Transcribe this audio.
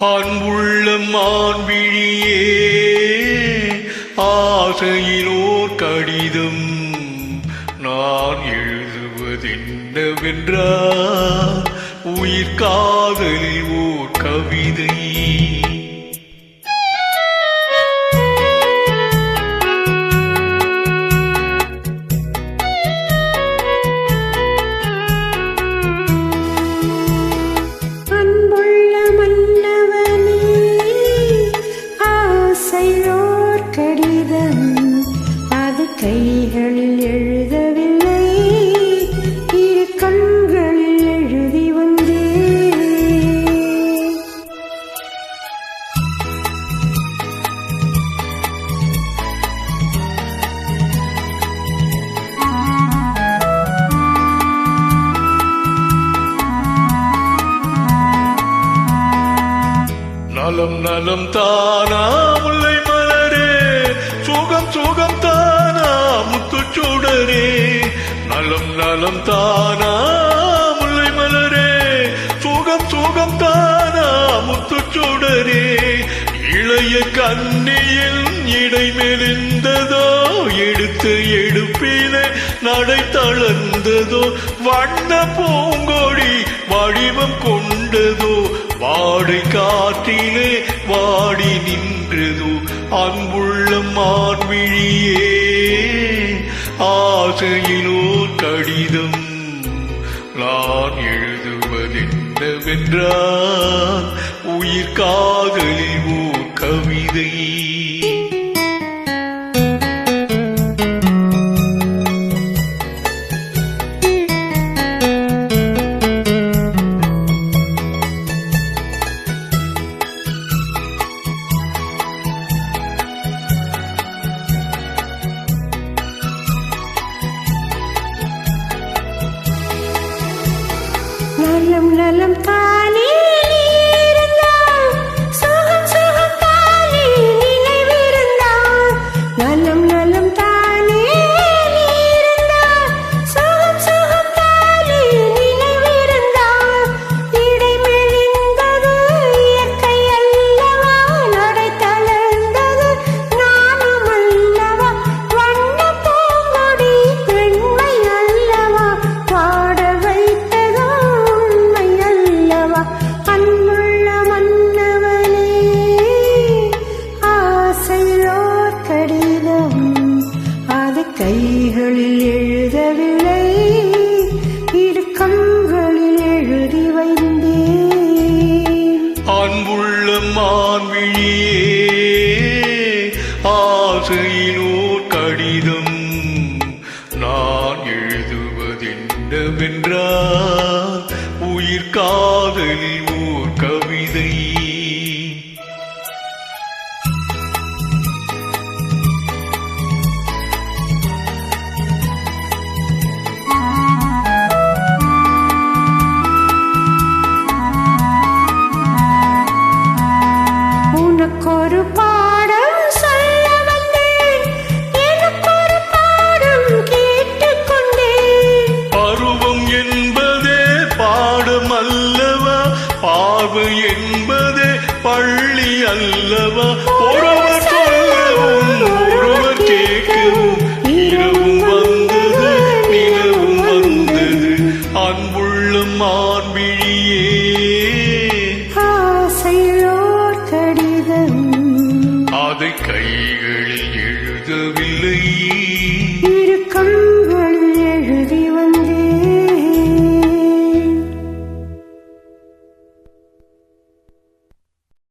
அன்புள்ள மான்விழியே ஆசையிலோர் கடிதம் நான் எழுதுவதென்னவென்றால் உயிர் காதலில் ஓர் கவிதை. கைகளில் எழுதவில்லை, இரு கண்களில் எழுதி வந்தேன். நலம் நலம் தானா முல்லை மலரே, சுகம் சுகம் தானா முத்துச்சூடரே. நலம் நலம் தானா முல்லை மலரே, சுகம் சுகம் தானா முத்துச்சூடரே. இளைய கண்ணியில் இடை மெலிந்ததோ, எடுத்த எடுப்பிலே நடை தளர்ந்ததோ. வண்ண பூங்கொடி வடிவம் கொண்டதோ, வாடை காற்றிலே வாடி நின்றதோ. அன்புள்ள மான்விழியே ஆசையிலோர் கடிதம் நான் எழுதுவதென்னவென்றால் உயிர் காதலில் ஓர் கவிதை. நலம் நலம் தானே இருந்தால், சுகம் சுகம் தானே நினைவிருந்தால். நலம் நலம் தானே இருந்தால், சுகம் சுகம் தானே நினைவிருந்தால். இடை மெலிந்தது இயற்கை அல்லவா, நடை தளர்ந்தது நானும் அல்லவா. வண்ண பூங்கொடி பெண்மை அல்லவா, பாட வைத்ததோ உண்மை அல்லவா. அன்புள்ள மன்னவனே ஆசையிலோர் கடிதம், அது கைகளில் எழுதவில்லை, இரு கண்களில் எழுதி வைத்தேன். அன்புள்ள மான்விழியே ஆசையிலோர் கடிதம் நான் எழுதுவதென்னவென்றால் உயிர் காதலில் ஓர் கவிதை. உனக்கொரு பாடம் சொல்ல வந்தேன், எனக்கொரு பாடம் கேட்டுக்கொண்டேன். பருவம் என்பதே பாடம் அல்லவா, பார்வை என்பதே பள்ளி அல்லவா. ஒருவர்